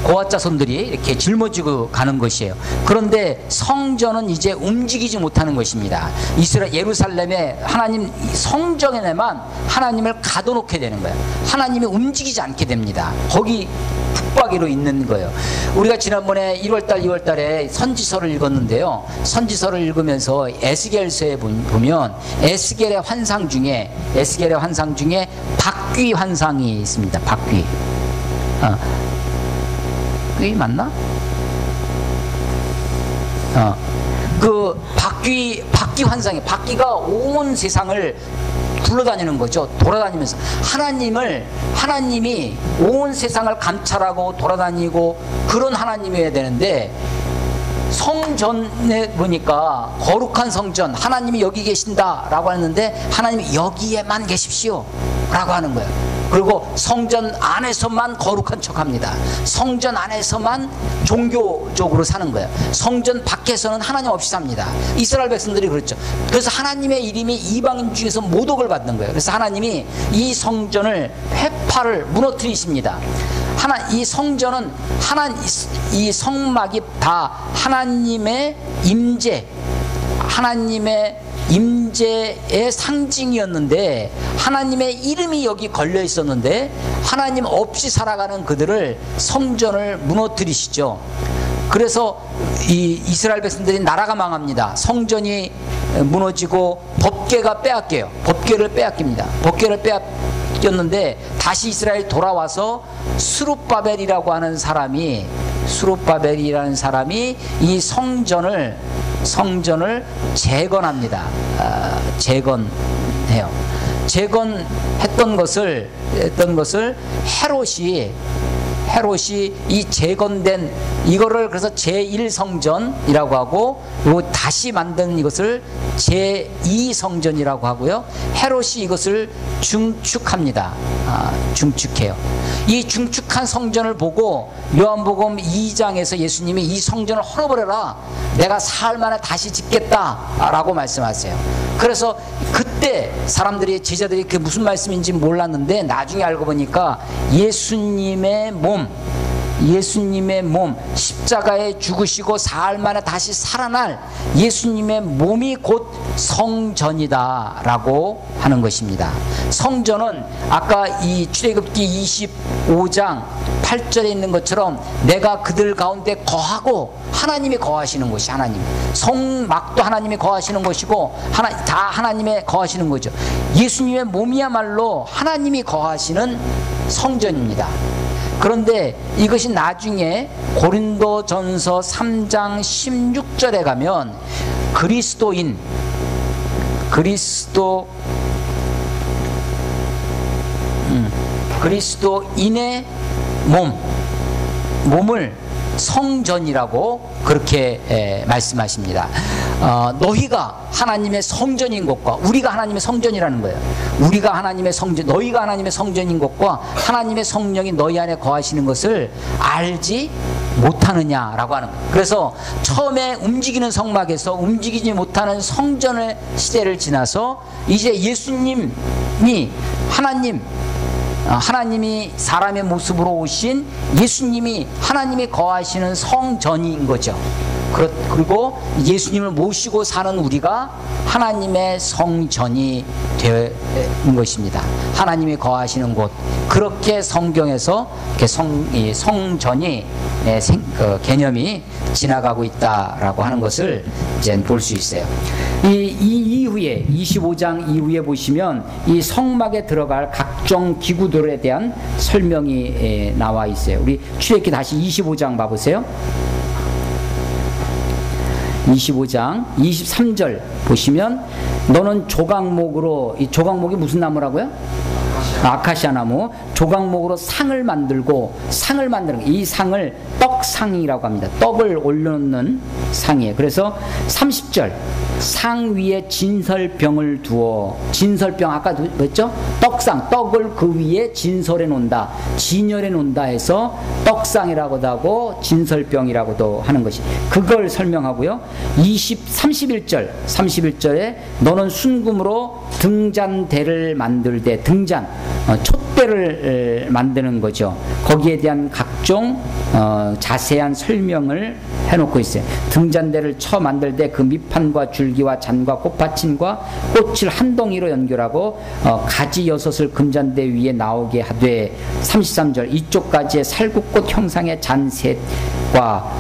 고아 자손들이 이렇게 짊어지고 가는 것이에요. 그런데 성전은 이제 움직이지 못하는 것입니다. 예루살렘에 하나님 성전에만 하나님을 가둬놓게 되는 거예요. 하나님이 움직이지 않게 됩니다. 거기 붙박이로 있는 거예요. 우리가 지난번에 2월달에 선지서를 읽었는데요. 선지서를 읽으면서 에스겔서에 보면 에스겔의 환상 중에 박귀 환상이 있습니다. 박귀. 그게 맞나? 그 박귀 환상이, 박귀가 온 세상을 굴러다니는 거죠. 돌아다니면서 하나님이 온 세상을 감찰하고 돌아다니고 그런 하나님이어야 되는데, 성전에 보니까 거룩한 성전, 하나님이 여기 계신다라고 했는데 하나님이 여기에만 계십시오 라고 하는 거예요. 그리고 성전 안에서만 거룩한 척합니다. 성전 안에서만 종교적으로 사는 거예요. 성전 밖에서는 하나님 없이 삽니다. 이스라엘 백성들이 그렇죠. 그래서 하나님의 이름이 이방인 중에서 모독을 받는 거예요. 그래서 하나님이 이 성전을 회파를 무너뜨리십니다. 이 성전은 이 성막이 다 하나님의 임재의 상징이었는데, 하나님의 이름이 여기 걸려 있었는데 하나님 없이 살아가는 그들을, 성전을 무너뜨리시죠. 그래서 이 이스라엘 백성들이 나라가 망합니다. 성전이 무너지고 법궤가 빼앗겨요. 법궤를 빼앗겼는데 다시 이스라엘 돌아와서 스룹바벨이라는 사람이 이 성전을 재건합니다. 재건해요. 재건했던 것을 헤롯이 이 재건된 이거를 그래서 제1성전이라고 하고, 요 다시 만든 이것을 제2성전이라고 하고요. 헤롯이 이것을 중축합니다. 중축해요. 이 중축한 성전을 보고 요한복음 2장에서 예수님이 이 성전을 헐어버려라, 내가 사흘 만에 다시 짓겠다라고 말씀하세요. 그래서 그때 제자들이 그게 무슨 말씀인지 몰랐는데 나중에 알고 보니까 예수님의 몸, 예수님의 몸, 십자가에 죽으시고 사흘 만에 다시 살아날 예수님의 몸이 곧 성전이다 라고 하는 것입니다. 성전은 아까 이 출애굽기 25장 8절에 있는 것처럼 내가 그들 가운데 거하고, 하나님이 거하시는 곳이 하나님, 성막도 하나님이 거하시는 곳이고 다 하나님의 거하시는 거죠. 예수님의 몸이야말로 하나님이 거하시는 성전입니다. 그런데 이것이 나중에 고린도전서 3장 16절에 가면 그리스도인의 몸을 성전이라고 그렇게 말씀하십니다. 너희가 하나님의 성전인 것과, 우리가 하나님의 성전이라는 거예요. 우리가 하나님의 성전, 너희가 하나님의 성전인 것과 하나님의 성령이 너희 안에 거하시는 것을 알지 못하느냐라고 하는 거예요. 그래서 처음에 움직이는 성막에서 움직이지 못하는 성전의 시대를 지나서 이제 예수님이 하나님이 사람의 모습으로 오신 예수님이 하나님이 거하시는 성전인 거죠. 그리고 예수님을 모시고 사는 우리가 하나님의 성전이 되는 것입니다. 하나님이 거하시는 곳, 그렇게 성경에서 성전이 개념이 지나가고 있다라고 하는 것을 이제 볼 수 있어요. 이 이후에 25장 이후에 보시면 이 성막에 들어갈 각종 기구들에 대한 설명이 나와 있어요. 우리 출애굽기 다시 25장 봐보세요. 25장 23절 보시면 너는 조각목으로, 이 조각목이 무슨 나무라고요? 아카시아 나무. 조각목으로 상을 만들고, 상을 만드는 거, 이 상을 떡상이라고 합니다. 떡을 올려놓는 상이에요. 그래서 30절 상 위에 진설병을 두어, 진설병 아까 뭐였죠? 떡상, 떡을 그 위에 진설해 놓는다, 진열해 놓는다 해서 떡상이라고도 하고 진설병이라고도 하는 것이, 그걸 설명하고요. 31절에 너는 순금으로 등잔대를 만들되, 등잔, 촛대를 만드는 거죠. 거기에 대한 각종 자세한 설명을 해놓고 있어요. 등잔대를 쳐 만들 때 그 밑판과 줄기와 잔과 꽃받침과 꽃을 한 덩이로 연결하고 가지 6을 금잔대 위에 나오게 하되, 33절 이쪽 가지에 살구꽃 형상의 잔셋과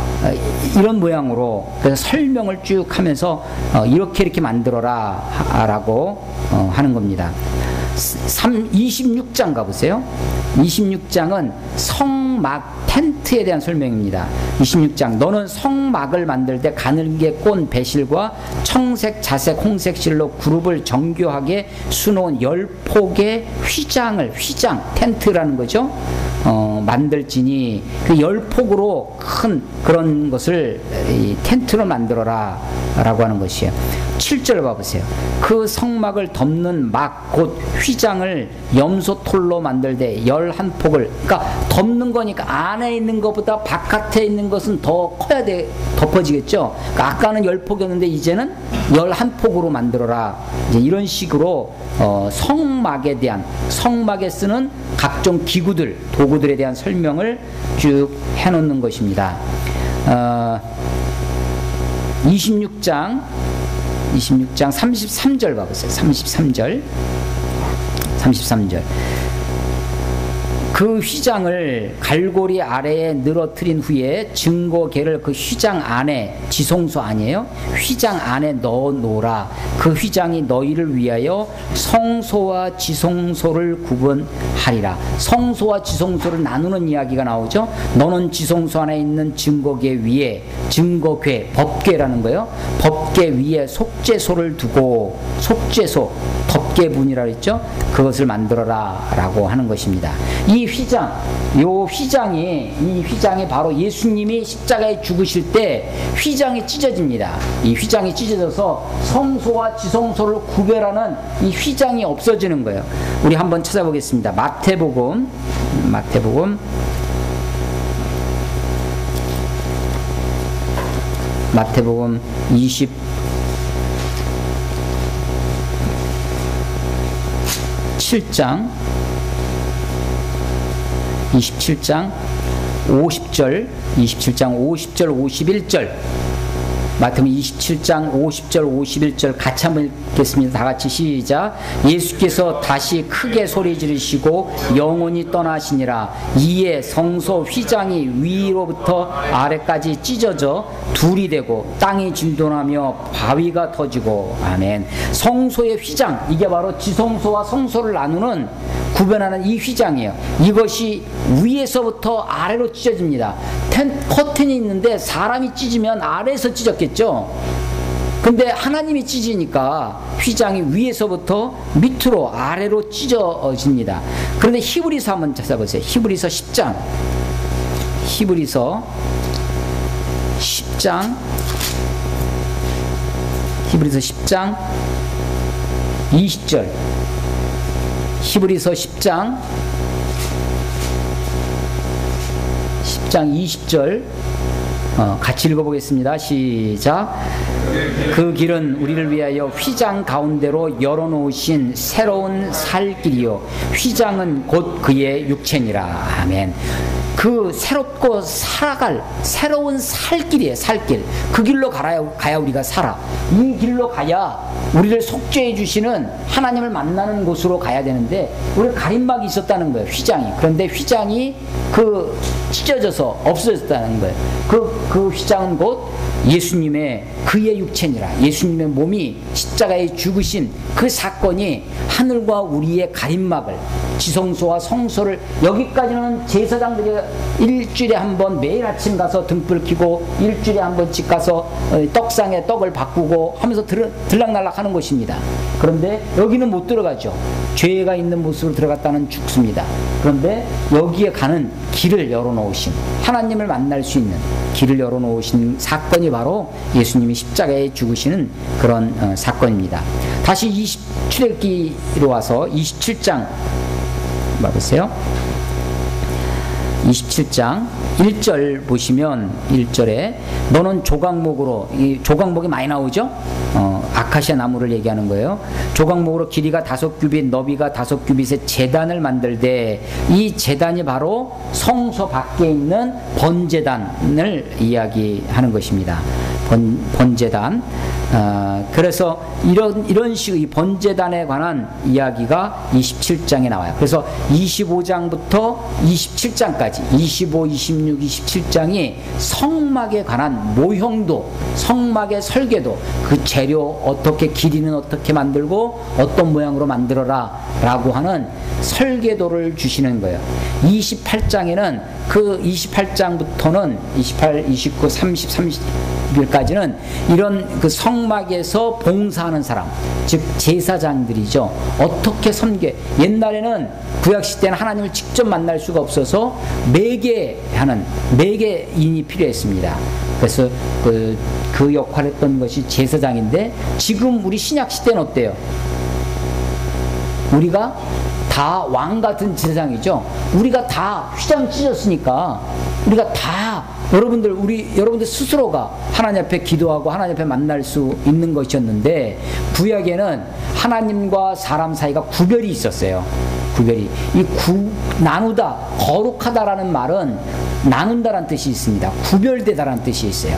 이런 모양으로, 그래서 설명을 쭉 하면서 이렇게 만들어라 라고 하는 겁니다. 26장 가보세요. 26장은 성막 텐트에 대한 설명입니다. 26장 너는 성막을 만들 때 가늘게 꼰 배실과 청색, 자색, 홍색 실로 그룹을 정교하게 수놓은 10폭의 휘장, 텐트라는 거죠. 만들지니 그 10폭으로 큰 그런 것을 이 텐트로 만들어라 라고 하는 것이에요. 7절 봐보세요. 그 성막을 덮는 막 곧 휘장을 염소톨로 만들되 11폭을, 그러니까 덮는 거니까 안에 있는 것보다 바깥에 있는 것은 더 커야 돼, 덮어지겠죠. 그러니까 아까는 10폭이었는데 이제는 11폭으로 만들어라, 이제 이런 식으로 성막에 쓰는 각종 기구들, 도구들에 대한 설명을 쭉 해놓는 것입니다. 26장 33절 봐보세요. 33절 그 휘장을 갈고리 아래에 늘어뜨린 후에 증거궤를 그 휘장 안에, 지성소 아니에요? 휘장 안에 넣어 놓으라. 그 휘장이 너희를 위하여 성소와 지성소를 구분하리라. 성소와 지성소를 나누는 이야기가 나오죠. 너는 지성소 안에 있는 증거궤 위에, 증거궤, 법궤라는 거예요. 법궤 위에 속죄소를 두고, 속죄소, 덮개분이라고 했죠. 그것을 만들어라 라고 하는 것입니다. 이 휘장이 바로 예수님이 십자가에 죽으실 때 휘장이 찢어집니다. 이 휘장이 찢어져서 성소와 지성소를 구별하는 이 휘장이 없어지는 거예요. 우리 한번 찾아보겠습니다. 마태복음 27장 50절, 27장 50절, 51절, 마태복음 27장 50절, 51절 같이 한번 읽겠습니다. 다 같이 시작. 예수께서 다시 크게 소리 지르시고 영원히 떠나시니라. 이에 성소 휘장이 위로부터 아래까지 찢어져 둘이 되고 땅이 진동하며 바위가 터지고. 아멘. 성소의 휘장, 이게 바로 지성소와 성소를 나누는 구별하는 이 휘장이에요. 이것이 위에서부터 아래로 찢어집니다. 커튼이 있는데 사람이 찢으면 아래에서 찢었겠죠. 근데 하나님이 찢으니까 휘장이 위에서부터 밑으로 아래로 찢어집니다. 그런데 히브리서 한번 찾아보세요. 히브리서 10장 20절, 히브리서 10장 20절 같이 읽어보겠습니다. 시작. 그 길은 우리를 위하여 휘장 가운데로 열어놓으신 새로운 살 길이요 휘장은 곧 그의 육체니라. 아멘. 그 새롭고 살아갈 새로운 살길이에요. 살길. 그 길로 가야 우리가 살아. 이 길로 가야 우리를 속죄해 주시는 하나님을 만나는 곳으로 가야 되는데 우리 가림막이 있었다는 거예요. 휘장이. 그런데 휘장이 찢어져서 없어졌다는 거예요. 그 휘장은 곧 예수님의 그의 육체니라. 예수님의 몸이 십자가에 죽으신 그 사건이 하늘과 우리의 가림막을, 지성소와 성소를, 여기까지는 제사장들이 일주일에 한 번 매일 아침 가서 등불 켜고 일주일에 한 번씩 가서 떡상에 떡을 바꾸고 하면서 들락날락 하는 곳입니다. 그런데 여기는 못 들어가죠. 죄가 있는 모습으로 들어갔다는 죽습니다. 그런데 여기에 가는 길을 열어놓으신, 하나님을 만날 수 있는 길을 열어놓으신 사건이 바로 예수님이 십자가에 죽으시는 그런 사건입니다. 다시 출애굽기로 와서 27장 봐보세요. 27장 1절 보시면 1절에 너는 조각목으로, 이 조각목이 많이 나오죠? 아카시아 나무를 얘기하는 거예요. 조각목으로 길이가 5규빗, 너비가 5규빗의 제단을 만들되, 이 제단이 바로 성소 밖에 있는 번제단을 이야기하는 것입니다. 번제단. 그래서 이런 식의 이 번제단에 관한 이야기가 27장에 나와요. 그래서 25장부터 27장까지 25, 26, 27장이 성막에 관한 모형도, 성막의 설계도, 그 재료 어떻게, 길이는 어떻게 만들고 어떤 모양으로 만들어라 라고 하는 설계도를 주시는 거예요. 28장에는 그 28장부터는 28, 29, 30, 31까지는 이런 그 성막에서 봉사하는 사람, 즉 제사장들이죠. 어떻게 옛날에는 구약시대는 하나님을 직접 만날 수가 없어서 매개인이 필요했습니다. 그래서 그 역할을 했던 것이 제사장인데, 지금 우리 신약시대는 어때요? 우리가 다 왕같은 제사장이죠. 우리가 다 휘장 찢었으니까 우리가 다 여러분들 스스로가 하나님 앞에 기도하고 하나님 앞에 만날 수 있는 것이었는데, 구약에는 하나님과 사람 사이가 구별이 있었어요. 구별이. 나누다, 거룩하다라는 말은 나눈다라는 뜻이 있습니다. 구별되다라는 뜻이 있어요.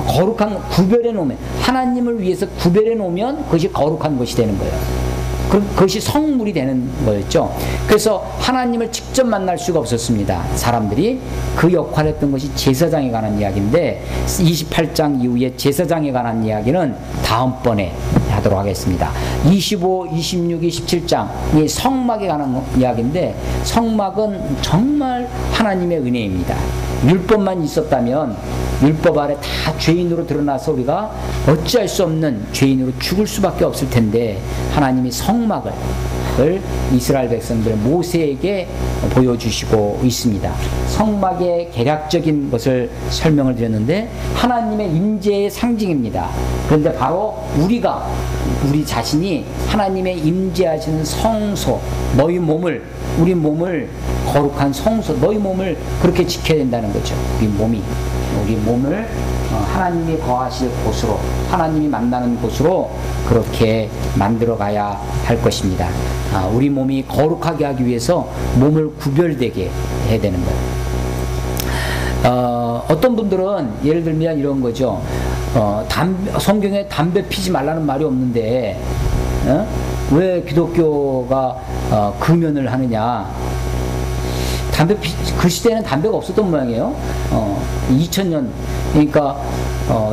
거룩한, 구별해 놓으면, 하나님을 위해서 구별해 놓으면 그것이 거룩한 것이 되는 거예요. 그것이 성물이 되는 거였죠. 그래서 하나님을 직접 만날 수가 없었습니다. 사람들이. 그 역할을 했던 것이 제사장에 관한 이야기인데, 28장 이후에 제사장에 관한 이야기는 다음번에 하도록 하겠습니다. 25, 26, 27장이 성막에 관한 이야기인데, 성막은 정말 하나님의 은혜입니다. 율법만 있었다면 율법 아래 다 죄인으로 드러나서 우리가 어찌할 수 없는 죄인으로 죽을 수밖에 없을 텐데, 하나님이 성막을 이스라엘 백성들 모세에게 보여주시고 있습니다. 성막의 개략적인 것을 설명을 드렸는데, 하나님의 임재의 상징입니다. 그런데 바로 우리 자신이 하나님의 임재하시는 성소, 우리 몸을 거룩한 성소, 너희 몸을 그렇게 지켜야 된다는 거죠. 우리 몸을 하나님이 거하실 곳으로, 하나님이 만나는 곳으로 그렇게 만들어 가야 할 것입니다. 우리 몸이 거룩하게 하기 위해서 몸을 구별되게 해야 되는 거예요. 어떤 분들은 예를 들면 이런 거죠. 성경에 담배 피지 말라는 말이 없는데 왜 기독교가 금연을 하느냐. 그 시대에는 담배가 없었던 모양이에요. 2000년 그러니까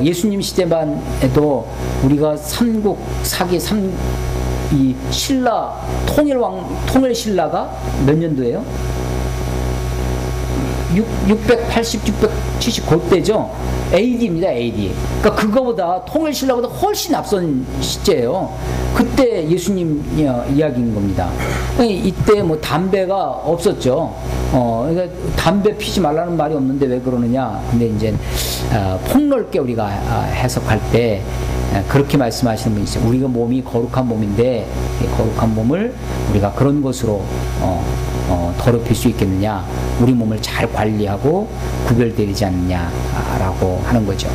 예수님 시대만 해도 우리가 삼국 사기 이 신라 통일 신라가 몇 년도예요? 680, 670 그때죠. AD입니다. AD. 그러니까 그거보다 통일 신라보다 훨씬 앞선 시제예요. 그때 예수님 이야기인 겁니다. 이때 뭐 담배가 없었죠. 그러니까 담배 피지 말라는 말이 없는데 왜 그러느냐. 근데 이제 폭넓게 우리가 해석할 때 그렇게 말씀하시는 분이 있어요. 우리가 몸이 거룩한 몸인데 거룩한 몸을 우리가 그런 것으로 더럽힐 수 있겠느냐. 우리 몸을 잘 관리하고 구별되지 않느냐라고 하는 거죠.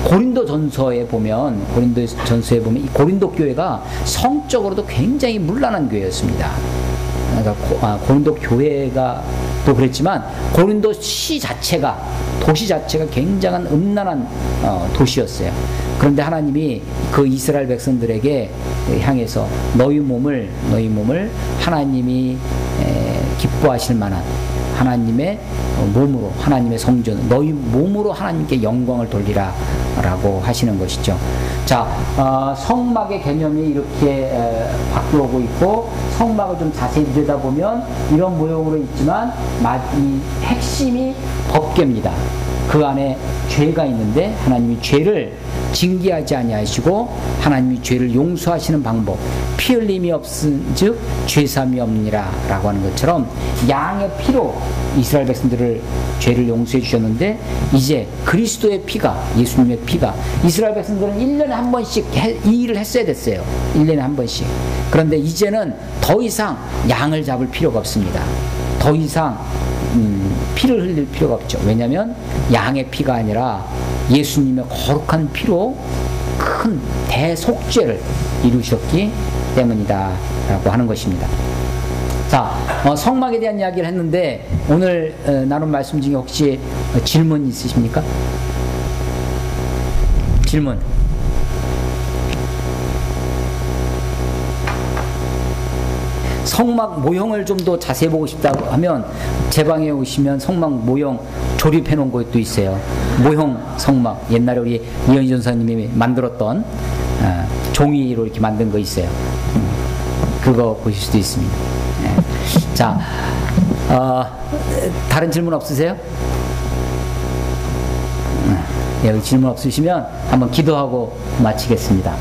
고린도 전서에 보면 이 고린도 교회가 성적으로도 굉장히 문란한 교회였습니다. 그러니까 고린도 교회가 또 그랬지만 고린도 도시 자체가 굉장한 음란한 도시였어요. 그런데 하나님이 그 이스라엘 백성들에게 향해서 너희 몸을 하나님이 기뻐하실 만한 하나님의 몸으로, 하나님의 성전, 너희 몸으로 하나님께 영광을 돌리라 라고 하시는 것이죠. 자, 성막의 개념이 이렇게 바뀌어오고 있고, 성막을 좀 자세히 들여다보면 이런 모형으로 있지만 이 핵심이 법궤입니다. 그 안에 죄가 있는데 하나님이 죄를 징계하지 아니하시고 하나님이 죄를 용서하시는 방법, 피 흘림이 없은즉 죄삼이 없느니라 라고 하는 것처럼 양의 피로 이스라엘 백성들을 죄를 용서해 주셨는데, 이제 그리스도의 피가, 예수님의 피가, 이스라엘 백성들은 1년에 한 번씩 이 일을 했어야 됐어요. 1년에 한 번씩. 그런데 이제는 더 이상 양을 잡을 필요가 없습니다. 더 이상 피를 흘릴 필요가 없죠. 왜냐하면 양의 피가 아니라 예수님의 거룩한 피로 큰 대속죄를 이루셨기 때문이다 라고 하는 것입니다. 자, 성막에 대한 이야기를 했는데 오늘 나눈 말씀 중에 혹시 질문 있으십니까? 질문. 성막 모형을 좀 더 자세히 보고 싶다고 하면 제 방에 오시면 성막 모형 조립해 놓은 것도 있어요. 모형 성막, 옛날에 우리 이현희 전사님이 만들었던 종이로 이렇게 만든 거 있어요. 그거 보실 수도 있습니다. 자, 다른 질문 없으세요? 여기 질문 없으시면 한번 기도하고 마치겠습니다.